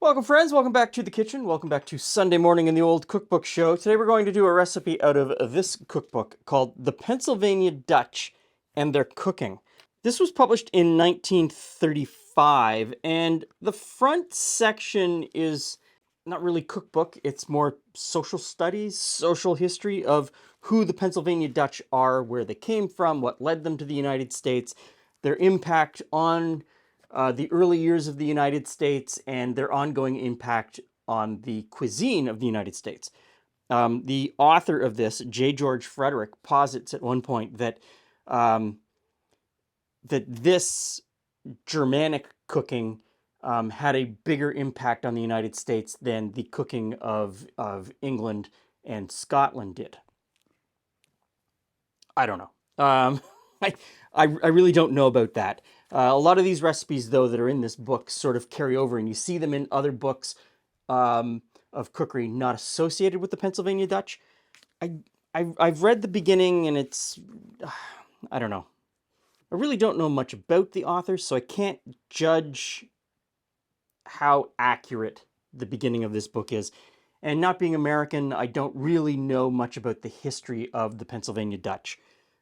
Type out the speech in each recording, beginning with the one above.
Welcome friends, welcome back to the kitchen, welcome back to Sunday morning in the old cookbook show. Today we're going to do a recipe out of this cookbook called The Pennsylvania Dutch and Their Cooking. This was published in 1935 and the front section is not really cookbook, it's more social studies, social history of who the Pennsylvania Dutch are, where they came from, what led them to the United States, their impact on the early years of the United States and their ongoing impact on the cuisine of the United States. The author of this, J. George Frederick, posits at one point that that this Germanic cooking had a bigger impact on the United States than the cooking of England and Scotland did. I don't know. I really don't know about that. A lot of these recipes, though, that are in this book sort of carry over, and you see them in other books of cookery not associated with the Pennsylvania Dutch. I've read the beginning, and it's, I don't know. I really don't know much about the author, so I can't judge how accurate the beginning of this book is. And not being American, I don't really know much about the history of the Pennsylvania Dutch.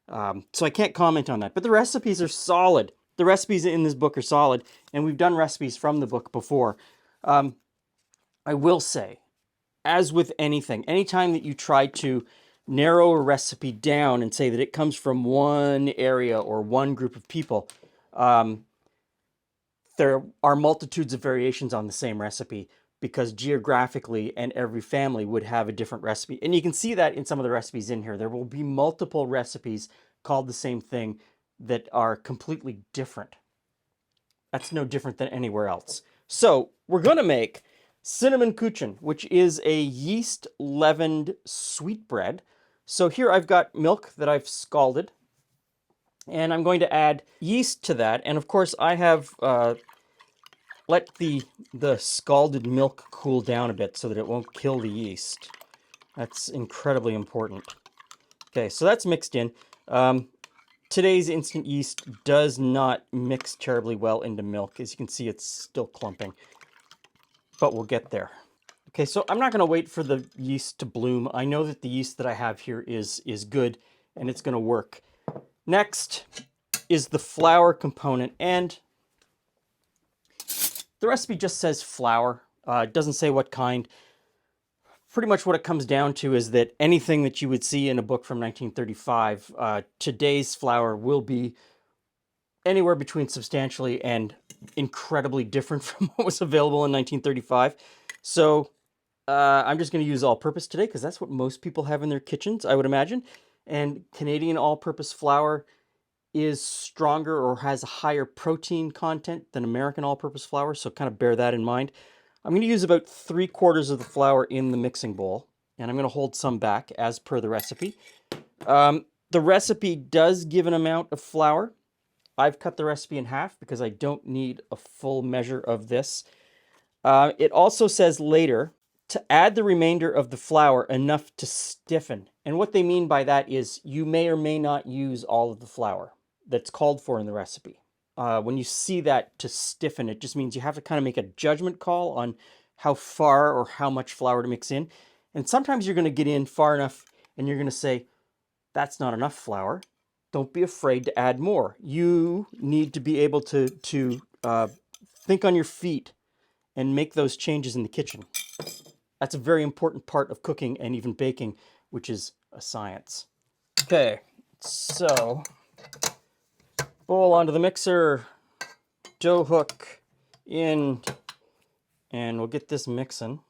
So I can't comment on that. But the recipes are solid. The recipes in this book are solid, and we've done recipes from the book before. I will say, as with anything, anytime that you try to narrow a recipe down and say that it comes from one area or one group of people, there are multitudes of variations on the same recipe because geographically and every family would have a different recipe. And you can see that in some of the recipes in here. There will be multiple recipes called the same thing that are completely different. That's no different than anywhere else. So we're going to make cinnamon kuchen, which is a yeast leavened sweetbread. So here I've got milk that I've scalded, and I'm going to add yeast to that. And of course I have let the scalded milk cool down a bit so that it won't kill the yeast. That's incredibly important. Okay, so that's mixed in. Today's instant yeast does not mix terribly well into milk. As you can see, it's still clumping, but we'll get there. Okay, so I'm not going to wait for the yeast to bloom. I know that the yeast that I have here is good, and it's going to work. Next is the flour component, and the recipe just says flour. It doesn't say what kind. Pretty much what it comes down to is that anything that you would see in a book from 1935, today's flour will be anywhere between substantially and incredibly different from what was available in 1935. So I'm just going to use all-purpose today because that's what most people have in their kitchens, I would imagine. And Canadian all-purpose flour is stronger or has a higher protein content than American all-purpose flour, so kind of bear that in mind. I'm going to use about 3/4 of the flour in the mixing bowl, and I'm going to hold some back as per the recipe. The recipe does give an amount of flour. I've cut the recipe in half because I don't need a full measure of this. It also says later to add the remainder of the flour enough to stiffen. And what they mean by that is you may or may not use all of the flour that's called for in the recipe. When you see that to stiffen, it just means you have to kind of make a judgment call on how far or how much flour to mix in. And sometimes you're going to get in far enough and you're going to say, that's not enough flour. Don't be afraid to add more. You need to be able to think on your feet and make those changes in the kitchen. That's a very important part of cooking and even baking, which is a science. Okay, so bowl onto the mixer, dough hook in, and we'll get this mixing.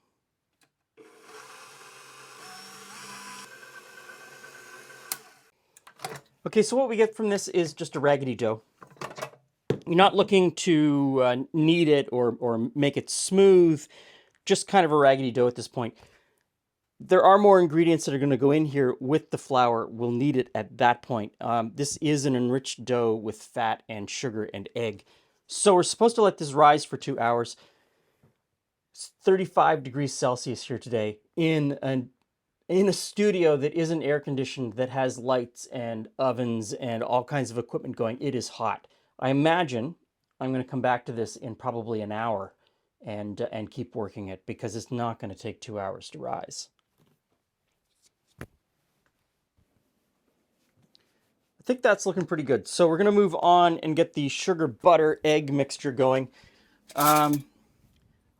Okay, so what we get from this is just a raggedy dough. You're not looking to knead it or make it smooth, just kind of a raggedy dough at this point. There are more ingredients that are going to go in here with the flour. We'll need it at that point. This is an enriched dough with fat and sugar and egg. So we're supposed to let this rise for 2 hours. It's 35 degrees Celsius here today in a studio that isn't air conditioned, that has lights and ovens and all kinds of equipment going. It is hot. I imagine I'm going to come back to this in probably an hour and keep working it, because it's not going to take 2 hours to rise. I think that's looking pretty good. So we're going to move on and get the sugar butter egg mixture going. I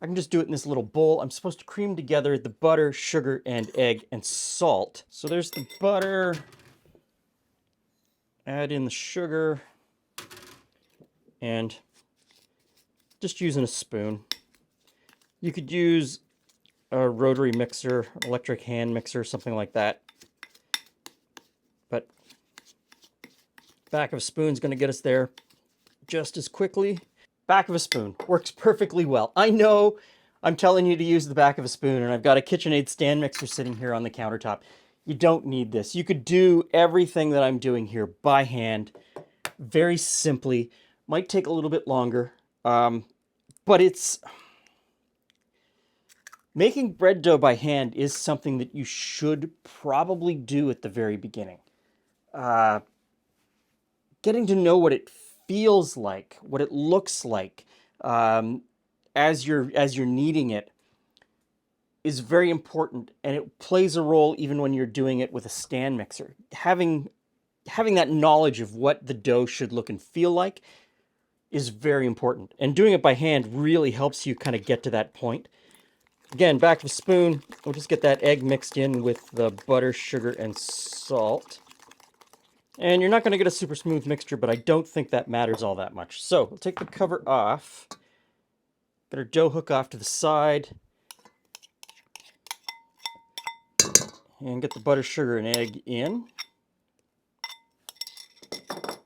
can just do it in this little bowl. I'm supposed to cream together the butter, sugar, and egg, and salt. So there's the butter. Add in the sugar. And just using a spoon. You could use a rotary mixer, electric hand mixer, something like that. But back of a spoon's going to get us there just as quickly. Back of a spoon works perfectly well. I know I'm telling you to use the back of a spoon, and I've got a KitchenAid stand mixer sitting here on the countertop. You don't need this. You could do everything that I'm doing here by hand, very simply. Might take a little bit longer, but it's... Making bread dough by hand is something that you should probably do at the very beginning. Getting to know what it feels like, what it looks like, as you're kneading it, is very important, and it plays a role even when you're doing it with a stand mixer. Having that knowledge of what the dough should look and feel like is very important, and doing it by hand really helps you kind of get to that point. Again, back to the spoon. We'll just get that egg mixed in with the butter, sugar, and salt. And you're not going to get a super smooth mixture, but I don't think that matters all that much. So we'll take the cover off. Get our dough hook off to the side. And get the butter, sugar, and egg in.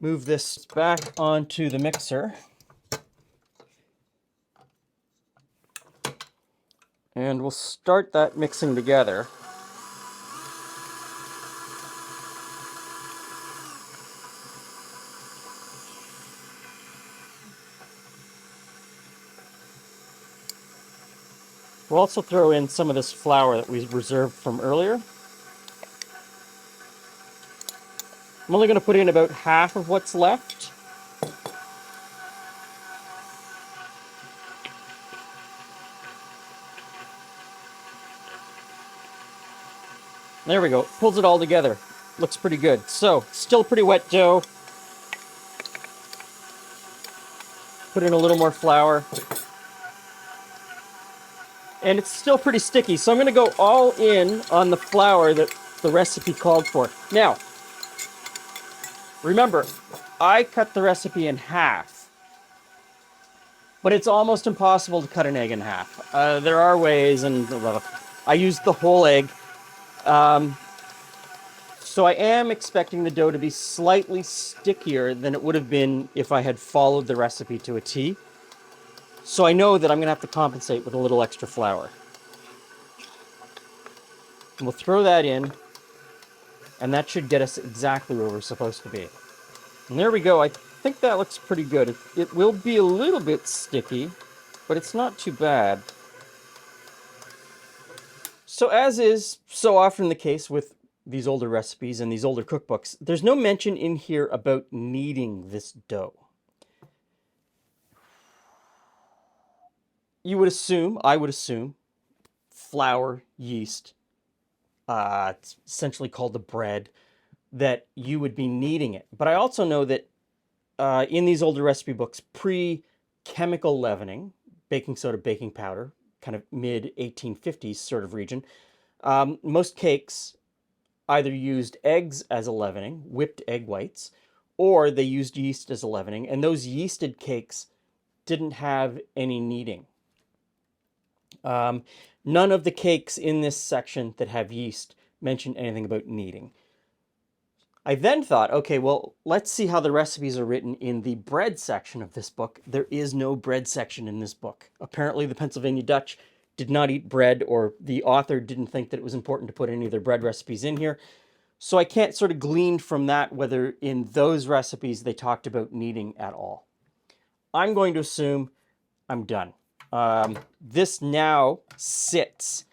Move this back onto the mixer. And we'll start that mixing together. We'll also throw in some of this flour that we reserved from earlier. I'm only going to put in about half of what's left. There we go. Pulls it all together. Looks pretty good. So, still pretty wet dough. Put in a little more flour. And it's still pretty sticky, so I'm going to go all in on the flour that the recipe called for. Now, remember, I cut the recipe in half, but it's almost impossible to cut an egg in half. There are ways, and I used the whole egg. So I am expecting the dough to be slightly stickier than it would have been if I had followed the recipe to a T. So I know that I'm going to have to compensate with a little extra flour. And we'll throw that in, and that should get us exactly where we're supposed to be. And there we go. I think that looks pretty good. It will be a little bit sticky, but it's not too bad. So as is so often the case with these older recipes and these older cookbooks, there's no mention in here about kneading this dough. I would assume, flour, yeast, it's essentially called the bread, that you would be kneading it. But I also know that in these older recipe books, pre-chemical leavening, baking soda, baking powder, kind of mid-1850s sort of region, most cakes either used eggs as a leavening, whipped egg whites, or they used yeast as a leavening, and those yeasted cakes didn't have any kneading. None of the cakes in this section that have yeast mention anything about kneading. I then thought, okay, well, let's see how the recipes are written in the bread section of this book. There is no bread section in this book. Apparently the Pennsylvania Dutch did not eat bread, or the author didn't think that it was important to put any of their bread recipes in here. So I can't sort of glean from that whether in those recipes they talked about kneading at all. I'm going to assume I'm done. This now sits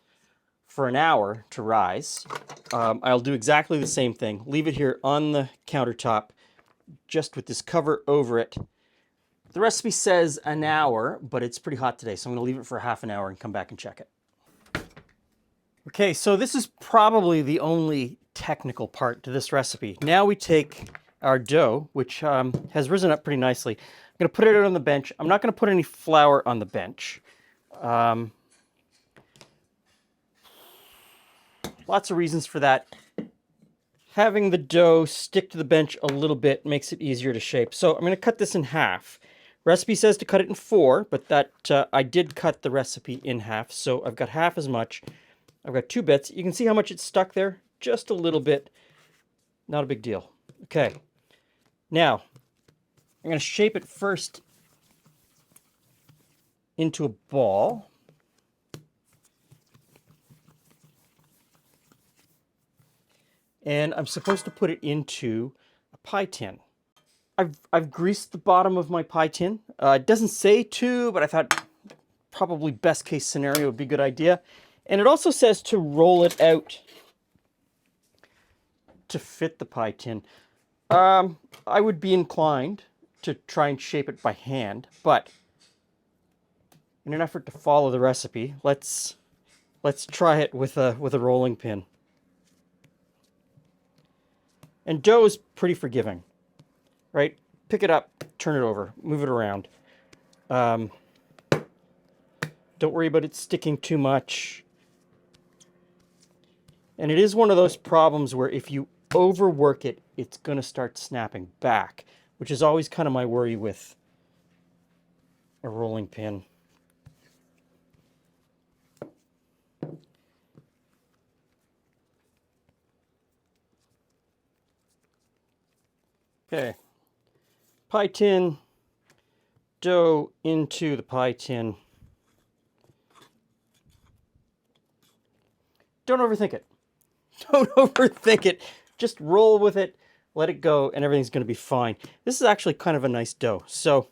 for an hour to rise. I'll do exactly the same thing. Leave it here on the countertop, just with this cover over it. The recipe says an hour, but it's pretty hot today, so I'm going to leave it for half an hour and come back and check it. Okay, so this is probably the only technical part to this recipe. Now we take our dough, which has risen up pretty nicely. I'm going to put it out on the bench. I'm not going to put any flour on the bench. Lots of reasons for that. Having the dough stick to the bench a little bit makes it easier to shape. So I'm going to cut this in half. Recipe says to cut it in 4, but that I did cut the recipe in half, so I've got half as much. I've got 2 bits. You can see how much it's stuck there. Just a little bit. Not a big deal. Okay. Now, I'm going to shape it first into a ball. And I'm supposed to put it into a pie tin. I've greased the bottom of my pie tin. It doesn't say to, but I thought probably best case scenario would be a good idea. And it also says to roll it out to fit the pie tin. I would be inclined to try and shape it by hand, but in an effort to follow the recipe, let's try it with a rolling pin. And dough is pretty forgiving, right? Pick it up, turn it over, move it around. Don't worry about it sticking too much. And it is one of those problems where if you overwork it, it's going to start snapping back, which is always kind of my worry with a rolling pin. Okay, pie tin, dough into the pie tin. Don't overthink it. Don't overthink it. Just roll with it, let it go, and everything's going to be fine. This is actually kind of a nice dough. So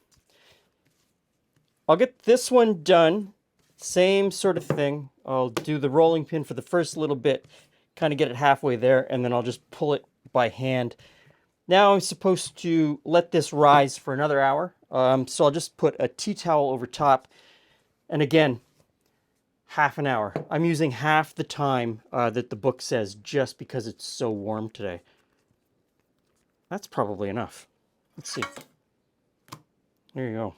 I'll get this one done. Same sort of thing. I'll do the rolling pin for the first little bit, kind of get it halfway there, and then I'll just pull it by hand. Now I'm supposed to let this rise for another hour. So I'll just put a tea towel over top. And again, half an hour. I'm using half the time that the book says just because it's so warm today. That's probably enough. Let's see. There you go.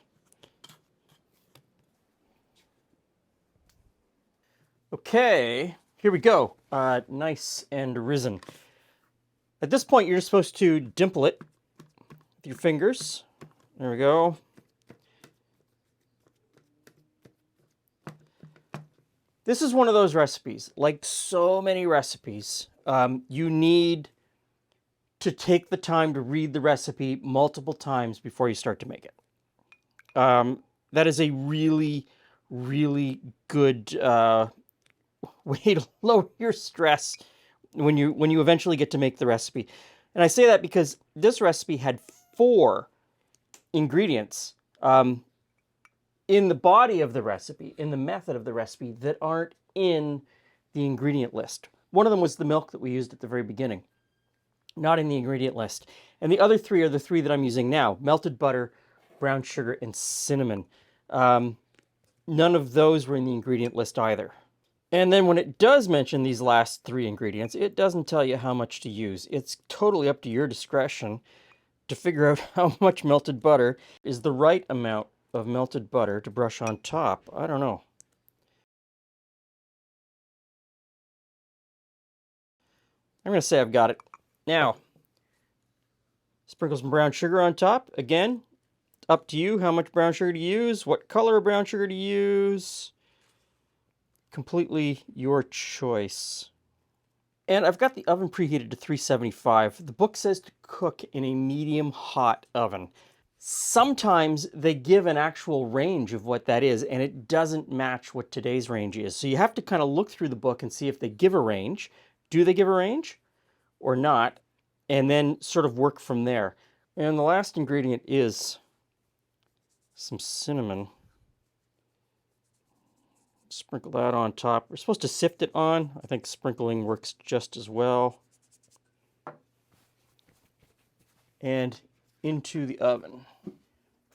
Okay, here we go. Nice and risen. At this point, you're supposed to dimple it with your fingers. There we go. This is one of those recipes, like so many recipes, you need to take the time to read the recipe multiple times before you start to make it. That is a really, really good way to lower your stress when you eventually get to make the recipe. And I say that because this recipe had 4 ingredients in the body of the recipe, in the method of the recipe, that aren't in the ingredient list. One of them was the milk that we used at the very beginning, not in the ingredient list. And the other 3 are the 3 that I'm using now: melted butter, brown sugar, and cinnamon. None of those were in the ingredient list either. And then when it does mention these last 3 ingredients, it doesn't tell you how much to use. It's totally up to your discretion to figure out how much melted butter is the right amount of melted butter to brush on top. I don't know. I'm going to say I've got it. Now, sprinkle some brown sugar on top. Again, up to you how much brown sugar to use, what color of brown sugar to use. Completely your choice. And I've got the oven preheated to 375. The book says to cook in a medium hot oven. Sometimes they give an actual range of what that is, and it doesn't match what today's range is. So you have to kind of look through the book and see if they give a range. Do they give a range or not? And then sort of work from there. And the last ingredient is some cinnamon. Sprinkle that on top. We're supposed to sift it on. I think sprinkling works just as well. And into the oven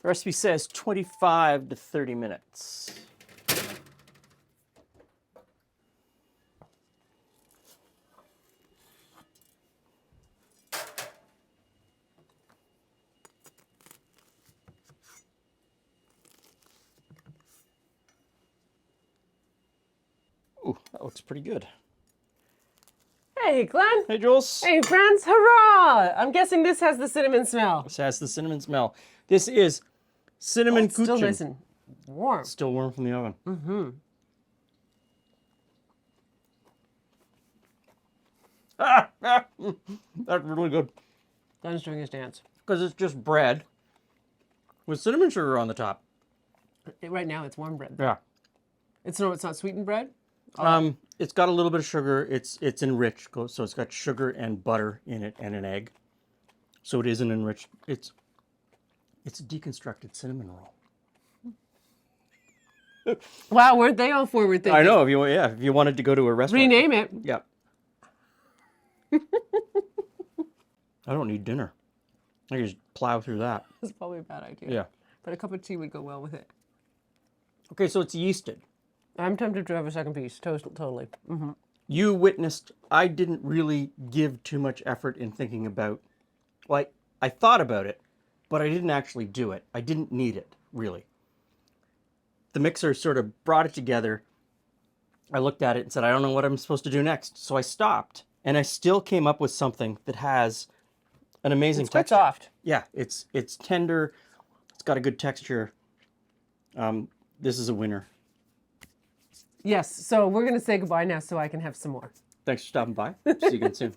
The recipe says 25 to 30 minutes. Ooh, that looks pretty good. Hey, Glenn. Hey, Jules. Hey, friends. Hurrah! I'm guessing this has the cinnamon smell. This has the cinnamon smell. This is cinnamon It's still kuchen. nice and warm. Still warm from the oven. Mm-hmm. That's really good. Glenn's doing his dance. Because it's just bread with cinnamon sugar on the top. Right now, it's warm bread. Yeah. It's not sweetened bread. It's got a little bit of sugar. It's enriched, so it's got sugar and butter in it and an egg. So it is an enriched. It's a deconstructed cinnamon roll. Wow, weren't they all forward thinking? I know. If you wanted to go to a restaurant, Rename it. Yeah. I don't need dinner. I can just plow through that. That's probably a bad idea. Yeah. But a cup of tea would go well with it. Okay, so it's yeasted. I'm tempted to have a second piece. Totally. Mm-hmm. You witnessed, I didn't really give too much effort in thinking about, like, I thought about it, but I didn't actually do it. I didn't need it, really. The mixer sort of brought it together. I looked at it and said, I don't know what I'm supposed to do next. So I stopped, and I still came up with something that has an amazing It's quite texture. soft. Yeah, it's tender. It's got a good texture. This is a winner. Yes. So we're going to say goodbye now so I can have some more. Thanks for stopping by. See you again soon.